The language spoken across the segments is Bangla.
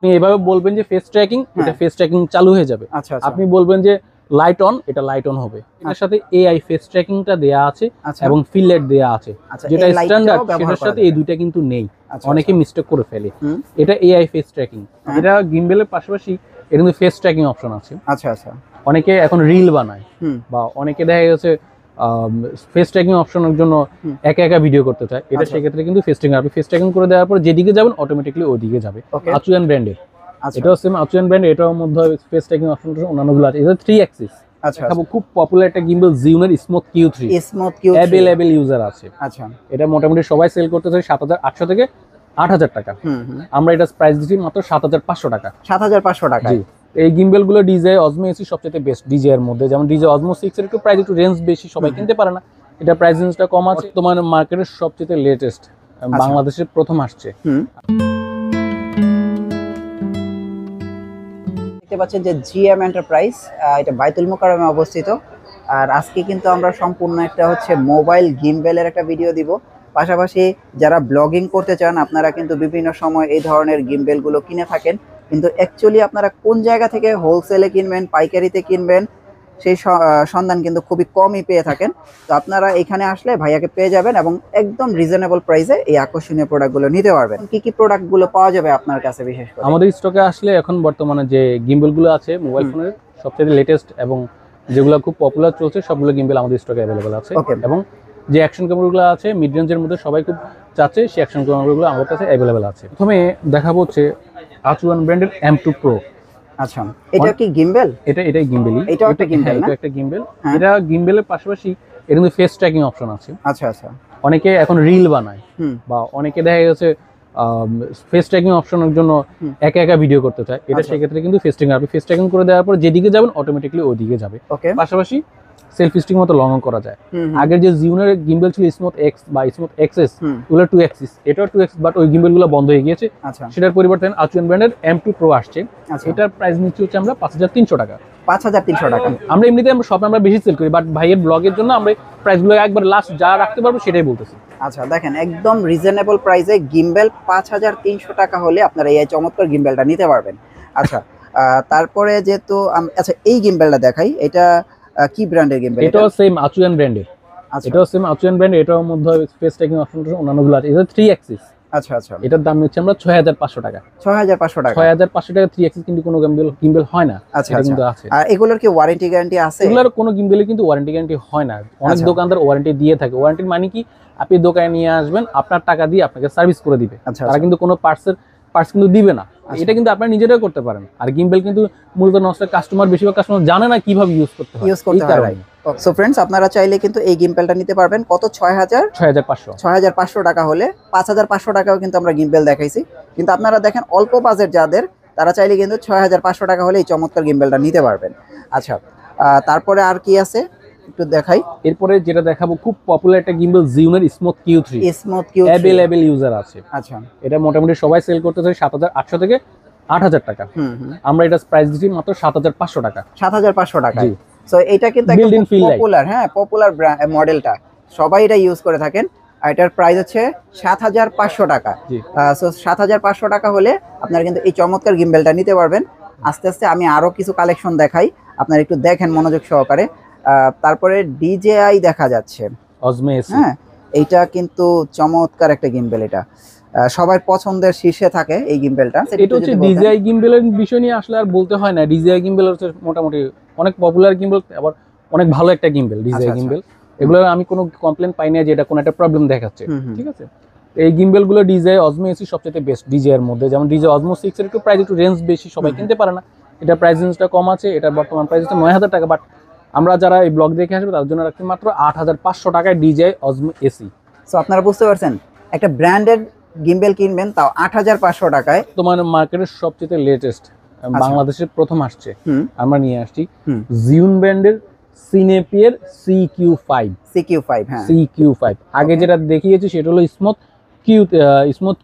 আপনি এভাবে বলবেন যে ফেস ট্র্যাকিং, এটা ফেস ট্র্যাকিং চালু হয়ে যাবে। আপনি বলবেন যে লাইট অন, এটা লাইট অন হবে। এর সাথে এআই ফেস ট্র্যাকিংটা দেয়া আছে এবং ফিল লাইট দেয়া আছে, যেটা স্ট্যান্ডার্ড, সেটার সাথে এই দুইটা কিন্তু নেই। অনেকে মিস্টেক করে ফেলে। এটা এআই ফেস ট্র্যাকিং, এটা গিম্বেলের পাশাপাশি এর কিন্তু ফেস ট্র্যাকিং অপশন আছে। অনেকে এখন রিল বানায় বা অনেকে দেখা গেছে ফেস ট্র্যাকিং অপশনের জন্য একা একা ভিডিও করতে চায়, এটা সেক্ষেত্রে কিন্তু ফেস ট্র্যাকিং, আপনি ফেস ট্র্যাকিং করে দেওয়ার পর যেদিকে যাবেন অটোমেটিকলি ওইদিকে যাবে। আচুয়ান ব্র্যান্ডের, এটাও সেম আচুয়ান ব্র্যান্ড, এটার মধ্যে ফেস ট্র্যাকিং অপশন অন্যান্যগুলো আছে। এটা 3 অ্যাক্সিস। খুব পপুলার একটা গিম্বল জিউনের স্মুথ Q3, অ্যাভেলেবল ইউজার আছে। এটা মোটামুটি সবাই সেল করতেছে 7800 থেকে 8000 টাকা। আমরা এটা প্রাইস দিচ্ছি মাত্র 7500 টাকা। 7500 টাকা। এই গিম্বেল গুলো ডিজে অজমো এসি সবচেয়ে বেস্ট ডিজে এর মধ্যে। যেমন ডিজে অজমো 6 এর একটু প্রাইস একটু রেঞ্জ বেশি, সবাই কিনতে পারে না, এটা প্রাইস রেঞ্জটা কম আছে। তোমার মার্কেটের সবচেয়ে লেটেস্ট, বাংলাদেশে প্রথম আসছে। দেখতে পাচ্ছেন যে জিএম এন্টারপ্রাইজ, এটা বাইতুল মোকাররমে অবস্থিত। আর আজকে কিন্তু আমরা সম্পূর্ণ একটা হচ্ছে মোবাইল গিম্বেলের একটা ভিডিও দিব। পাশাপাশি যারা ব্লগিং করতে চান আপনারা কিন্তু বিভিন্ন সময় এই ধরনের গিম্বেলগুলো কিনে থাকেন, কিন্তু অ্যাকচুয়ালি আপনারা কোন জায়গা থেকে হোলসেলে কিনবেন, পাইকারিতে কিনবেন, সেই সন্ধান কিন্তু খুবই কমই পেয়ে থাকেন। তো আপনারা এখানে আসলে ভাইয়াকে পেয়ে যাবেন এবং একদম রিজনেবল প্রাইসে এই আকর্ষণীয় প্রোডাক্টগুলো নিতে পারবেন। কি কি প্রোডাক্টগুলো পাওয়া যাবে আপনার কাছে বিশেষ করে? আমাদের স্টকে আসলে এখন বর্তমানে যে গিম্বেলগুলো আছে মোবাইল ফোনের সবচেয়ে লেটেস্ট এবং যেগুলো খুব পপুলার চলছে সবগুলো গিম্বেল আমাদের স্টকে অ্যাভেলেবল আছে। এবং যে অ্যাকশন ক্যামেরাগুলো আছে মিড রেঞ্জের মধ্যে সবাই খুব চাচ্ছে, সেই অ্যাকশন ক্যামেরাগুলো আমাদের কাছে অ্যাভেলেবল আছে। প্রথমে দেখাবো হচ্ছে আচুয়ান ব্র্যান্ডের M2 Pro। আচ্ছা, এটা কি গিম্বেল? এটাই গিম্বেলই। এটা একটা গিম্বেল না? এটা একটা গিম্বেল। এটা গিম্বেলের পাশাপাশি এর কিন্তু ফেস ট্র্যাকিং অপশন আছে। অনেকে এখন রিল বানায় বা অনেকে দেখা গেছে ফেস ট্র্যাকিং অপশনের জন্য একা একা ভিডিও করতে চায়, এটা সেক্ষেত্রে কিন্তু ফেস ট্র্যাকিং, আপনি ফেস ট্র্যাকিং করে দেওয়ার পর যেদিকে যাবেন অটোমেটিকলি ওইদিকে যাবে। পাশাপাশি সেলফি স্টিক মতো লং করা যায়। আগের যে জিউনের গিম্বেল ছিল স্মুথ এক্স বা স্মুথ এক্সএস, ওগুলো 2 অ্যাক্সিস, এটাও 2 অ্যাক্সিস, বাট ওই গিম্বেলগুলো বন্ধ হয়ে গিয়েছে। সেটার পরিবর্তে আচুয়ান ব্র্যান্ডের M2 Pro আসছে। এটার প্রাইস নিচ্ছে হচ্ছে আমরা 5300 টাকা। 5300 টাকা। আমরা এমনিতে শপে আমরা বেশি সেল করি, বাট ভাইয়ের ব্লগের জন্য আমরা প্রাইসগুলো একবার লাস্ট যা রাখতে পারবো সেটাই বলতেছি। আচ্ছা, দেখেন একদম রিজনেবল প্রাইসে গিম্বেল 5300 টাকা হলে আপনারা এই চমৎকার গিম্বেলটা নিতে পারবেন। আচ্ছা, তারপরে যেহেতু আচ্ছা এই গিম্বেলটা দেখাই, এটা কি ব্র্যান্ডের গিম্বেল? এটাও সেম আচুয়ান ব্র্যান্ডের। এটাও সেম আচুয়ান ব্র্যান্ড, এটার মধ্যে ফেস ট্র্যাকিং অপশন অন্যান্যগুলো আছে। এটা 3 অ্যাক্সিস। আচ্ছা, এটার দাম নিচ্ছে আমরা 6500 টাকা। 6500 টাকা। 6500 টাকা 3 অ্যাক্সিস, কিন্তু কোনো গিম্বেল হয় না। এটা কিন্তু আছে। আর এগুলোর কি ওয়ারেন্টি গ্যারান্টি আছে? এগুলোর কোনো গিম্বেলে কিন্তু ওয়ারেন্টি গ্যারান্টি হয় না। অনেক দোকানদার ওয়ারেন্টি দিয়ে থাকে। ওয়ারেন্টির মানে কি, আপনি দোকানে নিয়ে আসবেন, আপনার টাকা দিয়ে আপনাকে সার্ভিস করে দিবে, তারা কিন্তু কোনো পার্টস কিন্তু দিবে না। এটা কিন্তু আপনারা নিজেরাই করতে পারেন। আর গিম্বেল কিন্তু মূলত নষ্ট, বেশিরভাগ কাস্টমার জানে না কিভাবে ইউজ করতে হয়। সো ফ্রেন্ডস, আপনারা চাইলে কিন্তু এই গিম্বেলটা নিতে পারবেন। কত? 6500 টাকা হলে 5500 টাকাও কিন্তু আমরা গিম্বেল দেখাইছি। কিন্তু আপনারা দেখেন অল্প বাজেট যাদের, তারা চাইলে কিন্তু 6500 টাকা হলে এই চমৎকার গিম্বেলটা নিতে পারবেন। আচ্ছা, তারপরে আর কি আছে একটু দেখাই। এরপরে যেটা দেখাবো খুব পপুলার একটা গিম্বেল জিউনের স্মুথ Q3, অ্যাভেলেবল ইউজার আছে। আচ্ছা, এটা মোটামুটি সবাই সেল করতেছে 7800 থেকে 8000 টাকা। আমরা এটা প্রাইস দিচ্ছি মাত্র 7500 টাকা। 7500 টাকা। সো এটা কিন্তু একদম পপুলার, পপুলার মডেলটা, সবাই এটা ইউজ করে থাকেন। আর এটার প্রাইস হচ্ছে 7500 টাকা। সো 7500 টাকা হলে আপনারা কিন্তু এই চমৎকার গিম্বেলটা নিতে পারবেন। আস্তে আস্তে আমি আরো কিছু কালেকশন দেখাই, আপনারা একটু দেখেন মনোযোগ সহকারে। তারপরে DJI দেখা যাচ্ছে, অজমো এসি। এইটা কিন্তু চমৎকার একটা গিম্বেল, এটা সবার পছন্দের শীর্ষে থাকে এই গিম্বেলটা। এটা হচ্ছে DJI গিম্বেলের বিষয় নিয়ে আসলে আর বলতে হয় না। DJI গিম্বেল হচ্ছে মোটামুটি অনেক পপুলার গিম্বেল, আবার অনেক ভালো একটা গিম্বেল DJI গিম্বেল। এগুলো আমি কোনো কমপ্লেন পাই না যে এটা কোনো একটা প্রবলেম দেখাচ্ছে, ঠিক আছে। এই গিম্বেল গুলো DJI অজমো এসি সবচেয়ে বেস্ট DJI এর মধ্যে। যেমন DJI অজমো 6 এর একটু প্রাইস একটু রেঞ্জ বেশি, সবাই কিনতে পারে না, এটা প্রাইস রেঞ্জটা কম আছে। এটা বর্তমান প্রাইস হচ্ছে 9000 টাকা, বাট আমরা যারা এই ব্লগ দেখে আসবে তার জন্য রাখছি মাত্র 8500 টাকায় DJI অজমো এসি। সো আপনারা বুঝতে পারছেন, একটা ব্র্যান্ডেড গিম্বেল কিনবেন তাও 8500 টাকায়। তোমার মার্কেটের সবচেয়ে লেটেস্ট, বাংলাদেশে প্রথম আসছে, আমরা নিয়ে আসছি জিউন ব্র্যান্ডের সিনেপিয়ার CQ5। হ্যাঁ, CQ5 আগে যেটা দেখিয়েছি সেটা হলো স্মুথ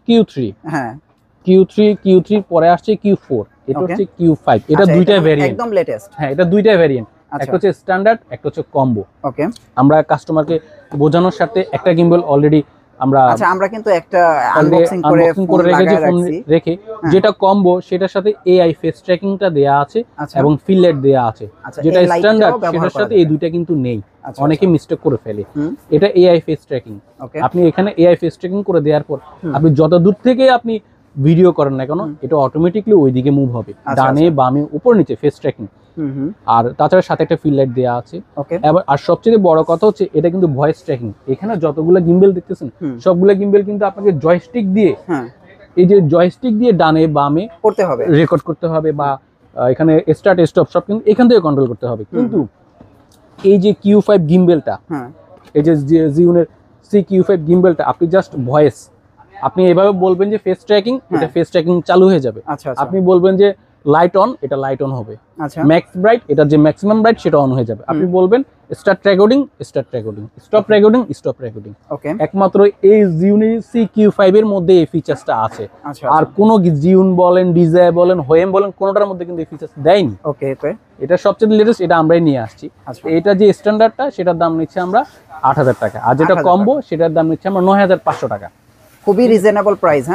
Q3। হ্যাঁ, Q3 পরে আসছে Q4, এটা হচ্ছে Q5। এটা দুইটা ভেরিয়েন্ট, একদম লেটেস্ট। হ্যাঁ, এটা দুইটা ভেরিয়েন্ট, একটা হচ্ছে স্ট্যান্ডার্ড, একটা হচ্ছে কম্বো। ওকে, আমরা কাস্টমারকে বোঝানোর সাথে একটা গিম্বল অলরেডি আমরা আমরা কিন্তু একটা আনবক্সিং করে রেখে যেটা কম্বো সেটার সাথে এআই ফেস ট্র্যাকিংটা দেয়া আছে এবং ফিল্ডলাইট দেয়া আছে, যেটা স্ট্যান্ডার্ড সেটার সাথে এই দুইটা কিন্তু নেই। অনেকে মিস্টেক করে ফেলে। এটা এআই ফেস ট্র্যাকিং। আপনি এখানে এআই ফেস ট্র্যাকিং করে দেওয়ার পর আপনি যত দূর থেকে আপনি ভিডিও করেন না কেন এটা অটোমেটিকলি ওইদিকে মুভ হবে, ডানে বামে উপর নিচে ফেস ট্র্যাকিং। আর তাছাড়া সাথে একটা ফিল্ডলাইট দেওয়া আছে। আর সবচেয়ে বড় কথা হচ্ছে এটা কিন্তু ভয়েস ট্র্যাকিং। এখানে যতগুলো গিম্বেল দেখতেছেন সবগুলো গিম্বেল কিন্তু আপনাকে জয়স্টিক দিয়ে, এই যে জয়স্টিক দিয়ে ডানে বামে করতে হবে, রেকর্ড করতে হবে, বা এখানে স্টার্ট স্টপ সব কিন্তু এখান থেকে কন্ট্রোল করতে হবে। কিন্তু এই যে Q5 গিম্বেলটা, এই যে জিওনের CQ5 গিম্বেলটা, আপনি জাস্ট ভয়েস আপনি এভাবে বলবেন যে ফেস ট্র্যাকিং, এটা ফেস ট্র্যাকিং চালু হয়ে যাবে। আপনি বলবেন যে লাইট অন, এটা লাইট অন হবে। ম্যাক্স ব্রাইট, এটা যে ম্যাক্সিমাম ব্রাইট সেটা অন হয়ে যাবে। আপনি বলবেন start recording, start recording, stop recording, stop recording. একমাত্র এই জিওনি CQ5 এর মধ্যে এই ফিচারসটা আছে। আর কোনো জিওন বলেন, ডিজাই বলেন, হোয়েম বলেন, কোনোটার মধ্যে কিন্তু এই ফিচারস দেয়নি। এটা সবচেয়ে লেটেস্ট, এটা আমরাই নিয়ে আসছি। এটা যে স্ট্যান্ডার্ডটা সেটার দাম নিচ্ছে আমরা ৮,০০০ টাকা, আর যেটা কম্বো সেটার দাম নিচ্ছে আমরা ৯,৫০০ টাকা। খুবই রিজনেবল প্রাইস।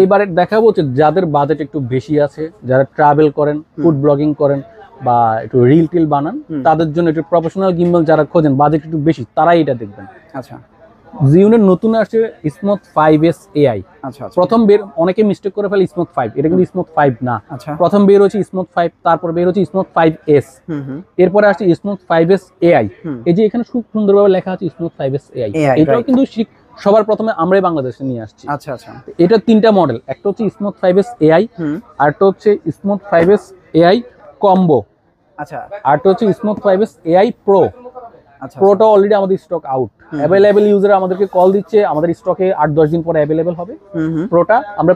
এবারে দেখাবো যে যাদের বাজেট একটু বেশি আছে, যারা ট্রাভেল করেন, ফুড ব্লগিং করেন, বা একটু রিল টিল বানান, তাদের জন্য একটু প্রফেশনাল গিম্বল যারা খোঁজেন, বাজেট একটু বেশি, তারাই এটা দেখবেন। জিওনের নতুন আসছে স্মুথ 5S AI। প্রথম বের অনেকে মিস্টেক করে ফেলে স্মুথ 5, এটা কিন্তু স্মুথ 5 না। প্রথম বের হচ্ছে স্মুথ 5, তারপর বের হচ্ছে স্মুথ 5S, এরপরে আসছে স্মুথ 5S AI। এই যে এখানে খুব সুন্দরভাবে লেখা আছে স্মুথ 5S AI, এটাও কিন্তু সবার প্রথমে আমরাই বাংলাদেশে নিয়ে আসছি। এটা তিনটা মডেল, একটা হচ্ছে স্মুথ 5S AI, আরেকটা হচ্ছে স্মুথ 5S AI কম্বো, আরেকটা হচ্ছে স্মুথ 5S AI প্রো। প্রোটা অলরেডি আমাদের স্টক আউট, অ্যাভেলেবেল ইউজার আমাদেরকে কল দিচ্ছে, আমাদের স্টকে ৮-১০ দিন পরে অ্যাভেলেবেল হবে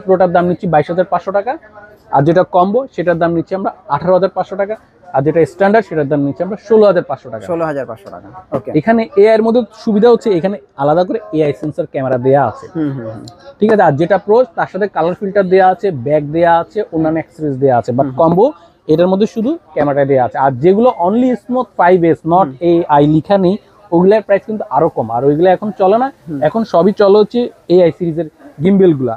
প্রোটার দাম নিচ্ছি 22,৫০০ টাকা, আর যেটা কম্বো সেটার দাম নিচ্ছি আমরা 18,৫০০ টাকা, আর যেটা স্ট্যান্ডার্ড সেটার দাম নিচ্ছি আমরা 16,৫০০ টাকা। 16,৫০০ টাকা। এখানে এআই এর মধ্যে সুবিধা হচ্ছে এখানে আলাদা করে এআই সেন্সর ক্যামেরা দেয়া আছে, ঠিক আছে। আর যেটা প্রো তার সাথে কালার ফিল্টার দেয়া আছে, ব্যাক দেয়া আছে, অন্যান্য অ্যাক্সেসরিজ দেয়া আছে। বাট কম্বো এটার মধ্যে শুধু ক্যামেরা দেয়া আছে। আর যেগুলো only smooth 5S not AI লেখা নেই, ওগুলার প্রাইস কিন্তু আরো কম। আর ওইগুলো এখন চলে না, এখন সবই চলে হচ্ছে AI সিরিজের গিম্বেল গুলা।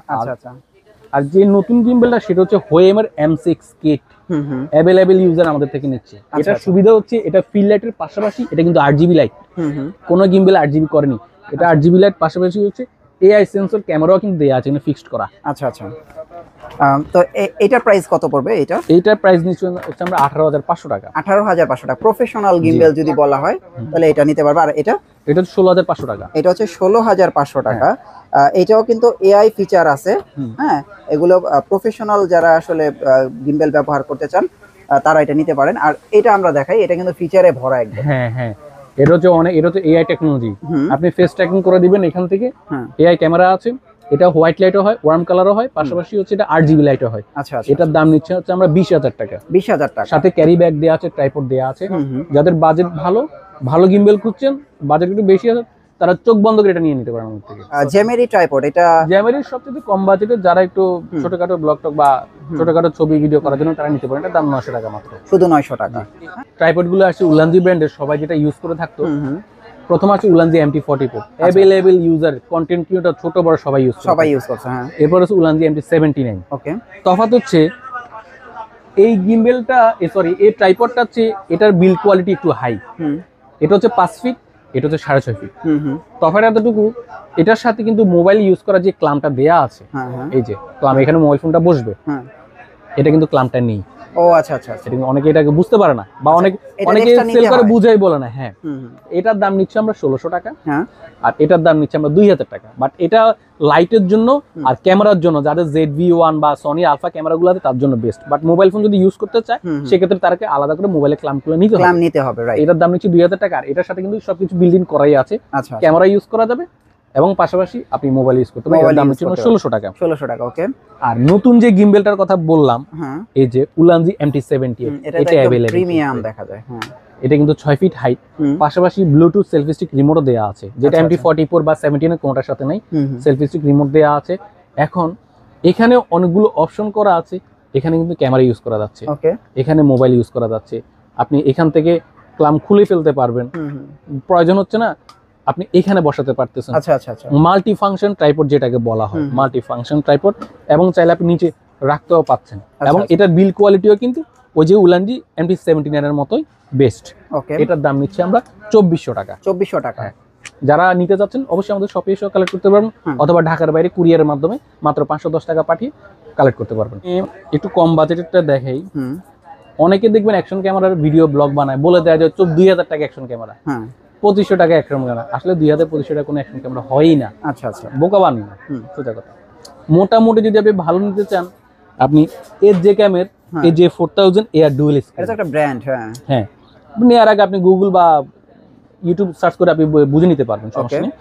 আর যে নতুন গিম্বেলটা সেটা হচ্ছে হোয়েমের M6 কিট, অ্যাভেলেবেল ইউজার আমাদের থেকে নিচ্ছে। এটা সুবিধা হচ্ছে এটা ফিল লাইটের পাশাপাশি এটা কিন্তু 8GB লাইট, কোনো গিম্বেল 8GB করেনি, এটা 8GB লাইট পাশাপাশি হচ্ছে AI সেন্সর ক্যামেরাও কিন্তু দেয়া আছে, ফিক্সড করা। তো এটার প্রাইস কত পড়বে? এইটার প্রাইস নিচ্ছে হচ্ছে আমরা 18,৫০০ টাকা। 18,৫০০ টাকা। প্রফেশনাল গিম্বেল যদি বলা হয় তাহলে এটা নিতে পারবে। আর এটা 16,৫০০ টাকা। এটা হচ্ছে 16,৫০০ টাকা। এটাও কিন্তু AI ফিচার আছে। এগুলো প্রফেশনাল যারা আসলে গিম্বেল ব্যবহার করতে চান তারা এটা নিতে পারেন। আর এটা আমরা দেখাই, এটা কিন্তু ফিচারে ভরা একদম। এটা হচ্ছে AI টেকনোলজি। আপনি ফেস ট্র্যাকিং করে দিবেন এখান থেকে, AI ক্যামেরা আছে, এটা হোয়াইট লাইটও হয়, ওয়ার্ম কালারও হয়, পাশাপাশি হচ্ছে এটা 8GB লাইটও হয়। এটার দাম নিচ্ছে হচ্ছে আমরা 20,০০০ টাকা। 20,০০০ টাকা। সাথে ক্যারি ব্যাগ দেওয়া আছে, ট্রাইপড দেওয়া আছে। যাদের বাজেট ভালো গিম্বেল খুঁজছেন, বাজেট একটু বেশি আছে, তারা চোখ বন্ধ করে এটা নিয়ে নিতে পারেন আমার থেকে। জ্যামেরি ট্রাইপড, এটা জ্যামেরির সবচেয়ে কম বাজেটে, যারা একটু ছোটখাটো ব্লগ টক বা ছোটখাটো ছবি ভিডিও করার জন্য তারা নিতে পারেন। এটা দাম 900 টাকা মাত্র, শুধু 900 টাকা। ট্রাইপড গুলো আসছে উলানজি ব্র্যান্ডের, সবাই যেটা ইউজ করে থাকতো। প্রথম আছে Ulanzi MT44, available user, content creator, ছোট বড় সবাই ইউজ করছে। এরপর আছে উলানজি MT79। তফাৎ হচ্ছে এই গিম্বেলটা, এই ট্রাইপডটা হচ্ছে এটার বিল্ড কোয়ালিটি একটু হাই। এটা হচ্ছে 5 ফিট, এটা হচ্ছে 6.5 ফিট। তফাৎ এতটুকু, এটার সাথে কিন্তু মোবাইল ইউজ করার যে ক্লাম্পটা দেয়া আছে, এই যে, তো আমি এখানে মোবাইল ফোনটা বসবে, এটা কিন্তু ক্লাম্পটা নেই। অনেকে এটাকে বুঝতে পারে না, বা অনেকে সেল করে বুঝাই বলে না। এটার দাম নিচ্ছে আমরা 1600 টাকা, আর এটার দাম নিচ্ছে আমরা 2000 টাকা। বাট এটা লাইটের জন্য আর ক্যামেরার জন্য, যাদের ZV-1 বা সনি আলফা ক্যামেরাগুলো আছে তার জন্য বেস্ট। বাট মোবাইল ফোন যদি ইউজ করতে চায় সেক্ষেত্রে তাকে আলাদা করে মোবাইলে ক্লাম্পগুলো নিতে হবে। এটার দাম নিচ্ছে 2000 টাকা। আর এটার সাথে কিন্তু সবকিছু বিল্ড ইন করাই আছে, ক্যামেরা ইউজ করা যাবে এবং পাশাপাশি আপনি মোবাইল ইউজ করতে পারবেন। দাম হচ্ছে 1600 টাকা। 1600 টাকা। ওকে। আর নতুন যে গিম্বেলটার কথা বললাম, এই যে উলানজি MT78, এটা अवेलेबल প্রিমিয়াম দেখা যায়। এটা কিন্তু 6 ফিট হাইট, পাশাপাশি ব্লুটুথ সেলফি স্টিক রিমোটও দেয়া আছে, যেটা MT44 বা 17 এর কোনটার সাথে নাই। সেলফি স্টিক রিমোট দেয়া আছে। এখন এখানে অনেকগুলো অপশন করা আছে। এখানে কিন্তু ক্যামেরা ইউজ করা যাচ্ছে, এখানে মোবাইল ইউজ করা যাচ্ছে। আপনি এখান থেকে ক্লাম খুলে ফেলতে পারবেন, প্রয়োজন হচ্ছে না আপনি এখানে বসাতে পারতেছেন। আচ্ছা আচ্ছা আচ্ছা, মাল্টি ফাংশন ট্রাইপড যেটাকে বলা হয়, মাল্টি ফাংশন ট্রাইপড, এবং চাইলে আপনি নিচে রাখতেও পাচ্ছেন। এবং এটার বিল কোয়ালিটিও কিন্তু ওই যে উলানজি MT-79 এর মতোই বেস্ট। ওকে, এটার দাম নিচ্ছে আমরা 2400 টাকা। 2400 টাকা। যারা নিতে যাচ্ছেন অবশ্যই আমাদের শপে এসে কালেক্ট করতে পারবেন, অথবা ঢাকার বাইরে কুরিয়ারের মাধ্যমে মাত্র 510 টাকা পাঠিয়ে কালেক্ট করতে পারবেন। একটু কম বাজেটেরটা দেখাই। অনেকে দেখবেন অ্যাকশন ক্যামেরার ভিডিও ব্লগ বানায়, বলে দেয় যে 2000 টাকা অ্যাকশন ক্যামেরা, 2500 টাকা অ্যাকশন ক্যামেরা। আসলে 2000-2500 টাকা কোনো অ্যাকশন ক্যামেরা হয়ই না। আচ্ছা আচ্ছা, বোকা বানান না, সোজা কথা। মোটামুটি যদি আপনি ভালো নিতে চান, আপনি এজে ক্যামের AJ4000 এয়ার ডুয়েল স্ক্রিন, এটা একটা ব্র্যান্ড। হ্যাঁ, নেওয়ার আগে আপনি গুগল বা ইউটিউব সার্চ করে আপনি বুঝে নিতে পারবেন, সমস্যা নেই।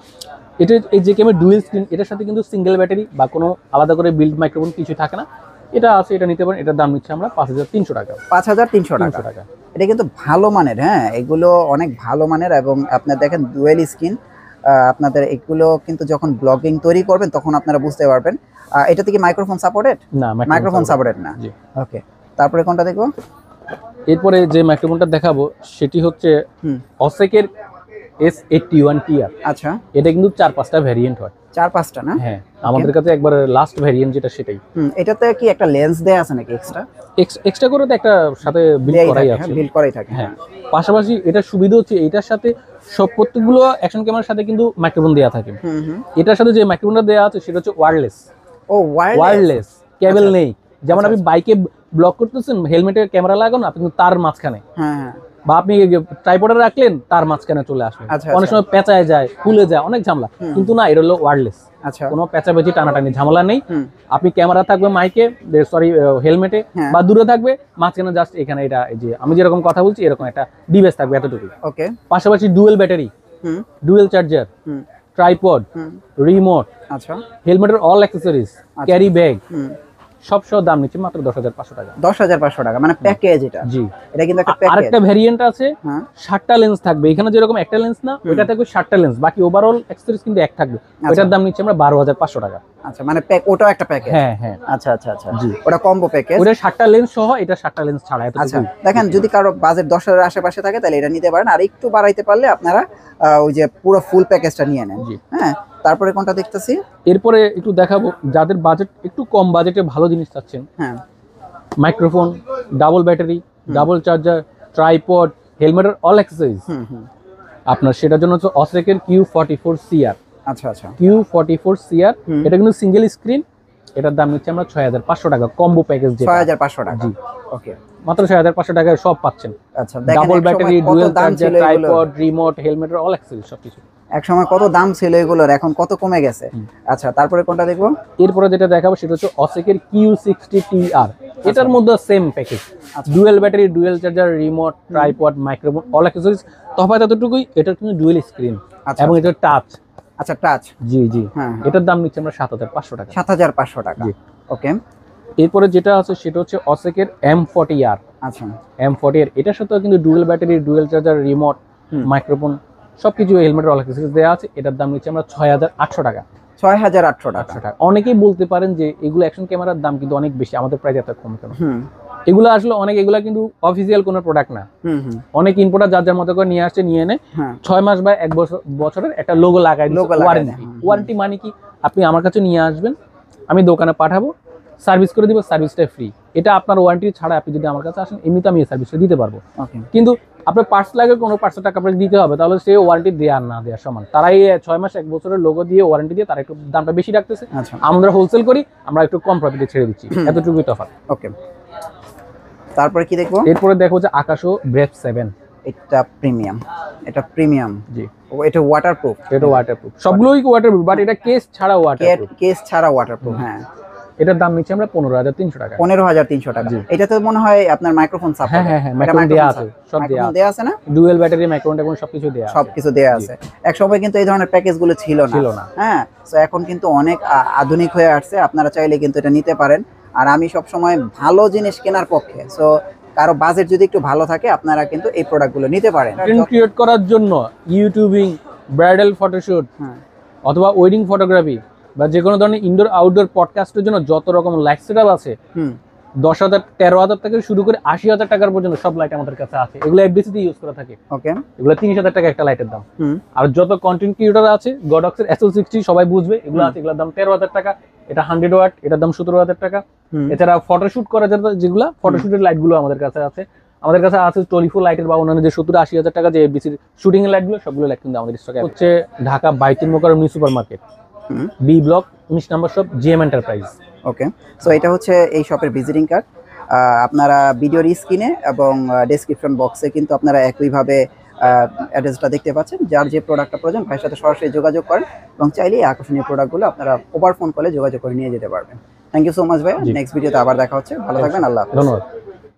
এটা এজে ক্যামের ডুয়েল স্ক্রিন, এটার সাথে কিন্তু সিঙ্গেল ব্যাটারি বা কোনো আলাদা করে বিল্ড মাইক্রোফোন কিছু থাকে না। এটা আছে, এটা নিতে পারেন। এটার দাম নিচ্ছে আমরা 5300 টাকা। 5300 টাকা। এটা কিন্তু ভালো মানের, হ্যাঁ, এগুলো অনেক ভালো মানের। এবং আপনারা দেখেন ডুয়েল স্ক্রিন, আপনাদের এগুলো কিন্তু যখন ব্লগিং তৈরি করবেন তখন আপনারা বুঝতে পারবেন। এটা থেকে মাইক্রোফোন সাপোর্টেড না, মাইক্রোফোন সাপোর্টেড না। ওকে, তারপরে কোনটা দেখবো? এরপরে যে মাইক্রোফোনটা দেখাবো সেটি হচ্ছে অসেকের S81TR। আচ্ছা, এটা কিন্তু 4-5টা ভ্যারিয়েন্ট হয়। 4-5টা না? হ্যাঁ, আমাদের কাছে একবার লাস্ট ভ্যারিয়েন্ট যেটা সেটাই। এটাতে কি একটা লেন্স দেয়া আছে নাকি এক্সট্রা করে তো একটা সাথে বিল করাই আছে, বিল করাই থাকে। হ্যাঁ, পাশাপাশি এটা সুবিধা হচ্ছে এটার সাথে সব প্রত্যেকগুলো অ্যাকশন ক্যামেরার সাথে কিন্তু মাইক্রোফোন দেয়া থাকে। এটার সাথে যে মাইক্রোফোনটা দেয়া আছে সেটা হচ্ছে ওয়্যারলেস। ও, ওয়্যারলেস, কেবল নেই। যেমন আপনি বাইকে ব্লক করতেছেন, হেলমেটে ক্যামেরা লাগানো, আপনি কিন্তু তার মাঝখানে, হ্যাঁ, বা আপনি ট্রাইপডে রাখলেন তার মাঝখানে চলে আসবে। অনেক সময় পেঁচায় যায়, খুলে যায়, অনেক ঝামেলা। কিন্তু না, এটা হলো ওয়্যারলেস। আচ্ছা, কোনো পেঁচাপেচি টানাটানি ঝামেলা নেই। আপনি ক্যামেরা থাকবে মাইকে, সরি হেলমেটে, বা দূরে থাকবে, মাঝখানে জাস্ট এখানে এটা, এই যে আমি যেরকম কথা বলছি এরকম একটা ডিভাইস থাকবে, এতটুকু। ওকে, পাশাপাশি dual battery, dual charger, tripod, remote, আচ্ছা, হেলমেটের অল অ্যাক্সেসরিজ, ক্যারি ব্যাগ, সব সহ দাম নিচ্ছে মাত্র 10500 টাকা। 10500 টাকা মানে প্যাকেজ এটা? জি, এটা কিন্তু একটা প্যাকেজ। আরেকটা ভেরিয়েন্ট আছে, 7টা লেন্স থাকবে। এখানে যেরকম একটা লেন্স না, ওইটা থাকবে 7টা লেন্স, বাকি ওভারঅল অ্যাক্সেসরিজ কিন্তু এক থাকবে। ওটার দাম নিচ্ছে আমরা 12500 টাকা। আচ্ছা, মানে ওটাও একটা প্যাকেজ? হ্যাঁ হ্যাঁ, আচ্ছা আচ্ছা আচ্ছা, জি, ওটা কম্বো প্যাকেজ। ওটা 7টা লেন্স সহ, এটা 7টা লেন্স ছাড়া। আচ্ছা, দেখেন যদি কারো বাজেট 10,000 এর আশেপাশে থাকে তাহলে এটা নিতে পারেন, আর একটু বাড়াইতে পারলে আপনারা ওই যে পুরো ফুল প্যাকেজটা নিয়ে নেন। হ্যাঁ, তারপরে কোনটা দেখতেছি? এরপরে একটু দেখাবো যাদের বাজেট একটু কম, বাজেটে ভালো জিনিস চাচ্ছেন। হ্যাঁ, microphone, double battery, double charger, tripod, হেলমেটের অল অ্যাক্সেসরিজ আপনার, সেটার জন্য হচ্ছে অসেকের Q44CR। আচ্ছা আচ্ছা, Q44CR, এটা কিন্তু সিঙ্গেল স্ক্রিন। এটার দাম নিচ্ছে আমরা 6500 টাকা, কম্বো প্যাকেজ যেটা। 6500 টাকা, জি, ওকে, মাত্র 6500 টাকায় সব পাচ্ছেন। আচ্ছা, দেখেন double battery, dual charger, tripod, remote, হেলমেটের অল অ্যাক্সেসরিজ সবকিছু। এক সময় কত দাম ছিল এগুলোর, এখন কত কমে গেছে। আচ্ছা, তারপরে কোনটা দেখবো? এরপরে যেটা দেখাবো সেটা হচ্ছে অসেকের Q60TR। এটার মধ্যে same package, dual battery, dual charger, remote, tripod, microphone, all accessories. তফাৎ এতটুকুই, এটা কিন্তু ডুয়াল স্ক্রিন এবং এটা টাচ। আচ্ছা, টাচ, জি জি, এটার দাম নিচ্ছে আমরা 7500 টাকা। 7500 টাকা, ওকে। এরপরে যেটা আছে সেটা হচ্ছে অসেকের M40R। আচ্ছা, M40R, এটার সাথে কিন্তু dual battery, dual charger, remote, microphone সবকিছু, হেলমেটের অল অ্যাক্সেসরিজ দেওয়া আছে। এটার দাম নিচ্ছে আমরা 6800 টাকা। 6800 টাকা। অনেকেই বলতে পারেন যে এগুলো অ্যাকশন ক্যামেরার দাম কিন্তু অনেক বেশি, আমাদের প্রাইস এত কম কেন? এগুলো আসলে অনেক, এগুলা কিন্তু অফিসিয়াল কোনো প্রোডাক্ট না। অনেক ইম্পোর্টার যার যার মতো করে নিয়ে আসছে, নিয়ে এনে 6 মাস বা 1 বছরের একটা লোগো লাগাই, ওয়ারেন্টি। ওয়ারেন্টি মানে কি, আপনি আমার কাছে নিয়ে আসবেন, আমি দোকানে পাঠাবো, সার্ভিস করে দিব, সার্ভিসটা ফ্রি। এটা আপনার ওয়ারেন্টি ছাড়া আপনি যদি আমার কাছে আসেন, এমনিতে আমি এই সার্ভিসটা দিতে পারবো। কিন্তু আপনার পার্টস লাগে, কোনো পার্টসের টাকা আপনাকে দিতে হবে, তাহলে সে ওয়ারেন্টি দেওয়া না দেওয়া সমান। তারাই 6 মাস 1 বছরের লোগো দিয়ে ওয়ারেন্টি দিয়ে তারা একটু দামটা বেশি রাখতেছে। আমরা হোলসেল করি, আমরা একটু কম প্রফিটে ছেড়ে দিচ্ছি, এতটুকুই তফাৎ। ওকে, তারপরে কি দেখবো? এরপরে দেখো যে আকাশো ব্রেভ 7। এটা প্রিমিয়াম, এটা প্রিমিয়াম। জি, এটা ওয়াটারপ্রুফ। এটা ওয়াটারপ্রুফ, সবগুলোই ওয়াটারপ্রুফ, বাট এটা কেস ছাড়া ওয়াটারপ্রুফ। কেস ছাড়া ওয়াটারপ্রুফ, হ্যাঁ। এটার দাম নিচ্ছে আমরা 15300 টাকা। 15300 টাকা। এটা তো মনে হয় আপনার মাইক্রোফোন সাপোর্ট। হ্যাঁ হ্যাঁ হ্যাঁ, মাইক্রোফোন দেয়া আছে, সব দেয়া আছে না? ডুয়াল ব্যাটারি, মাইক্রোফোন টেকন সবকিছু দেয়া আছে, সবকিছু দেয়া আছে। এক সময় কিন্তু এই ধরনের প্যাকেজ গুলো ছিল না। হ্যাঁ, সো এখন কিন্তু অনেক আধুনিক হয়ে আসছে, আপনারা চাইলে কিন্তু এটা নিতে পারেন। আর আমি সব সময় ভালো জিনিস কেনার পক্ষে। সো কারো বাজেট যদি একটু ভালো থাকে আপনারা কিন্তু এই প্রোডাক্টগুলো নিতে পারেন। কন্টেন্ট ক্রিয়েট করার জন্য, ইউটিউবিং, ব্রাইডাল ফটোশুট, অথবা ওয়েডিং ফটোগ্রাফি, বা যে কোনো ধরনের ইনডোর আউটডোর পডকাস্টের জন্য যত রকম লাইট সেটআপ আছে, 10,000 13,000 থেকে শুরু করে 80,000 টাকার পর্যন্ত সব লাইট আমাদের কাছে আছে। এগুলো এফডিসি তে ইউজ করা থাকে। ওকে, এগুলো 30,000 টাকা একটা লাইটের দাম। আর যত কন্টেন্ট ক্রিয়েটর আছে গডক্স এর SL60 সবাই বুঝবে, এগুলো আছে, এগুলোর দাম 13,000 টাকা। এটা 100 ওয়াট, এটার দাম 17,000 টাকা। এছাড়া ফটোশুট করা যেগুলো ফটোশুটের লাইট গুলো আমাদের কাছে আছে। আমাদের কাছে আছে 24 লাইটের বা অন্যান্য যে 70-80,000 টাকা যে এফডিসি শুটিং এর লাইট গুলো, সবগুলো লাইট কিন্তু আমাদের স্টকে হচ্ছে। Dhaka Baitul Mukarram new super market, B block 19 নম্বর shop, GM enterprise. Okay, so এটা হচ্ছে এই শপের ভিজিটিং কার্ড। আপনারা ভিডিওর স্ক্রিনে এবং ডেসক্রিপশন বক্সে কিন্তু আপনারা একইভাবে অ্যাড্রেসটা দেখতে পাচ্ছেন। যার যে প্রোডাক্টটা প্রয়োজন ভাইয়ের সাথে সরাসরি যোগাযোগ করেন এবং চাইলে এই আকর্ষণীয় প্রোডাক্টগুলো আপনারা ওভার ফোন কলে যোগাযোগ করে নিয়ে যেতে পারবেন। থ্যাংক ইউ সো মাচ ভাই। নেক্সট ভিডিওতে আবার দেখা হচ্ছে। ভালো থাকবেন, আল্লাহ হাফেজ। ধন্যবাদ।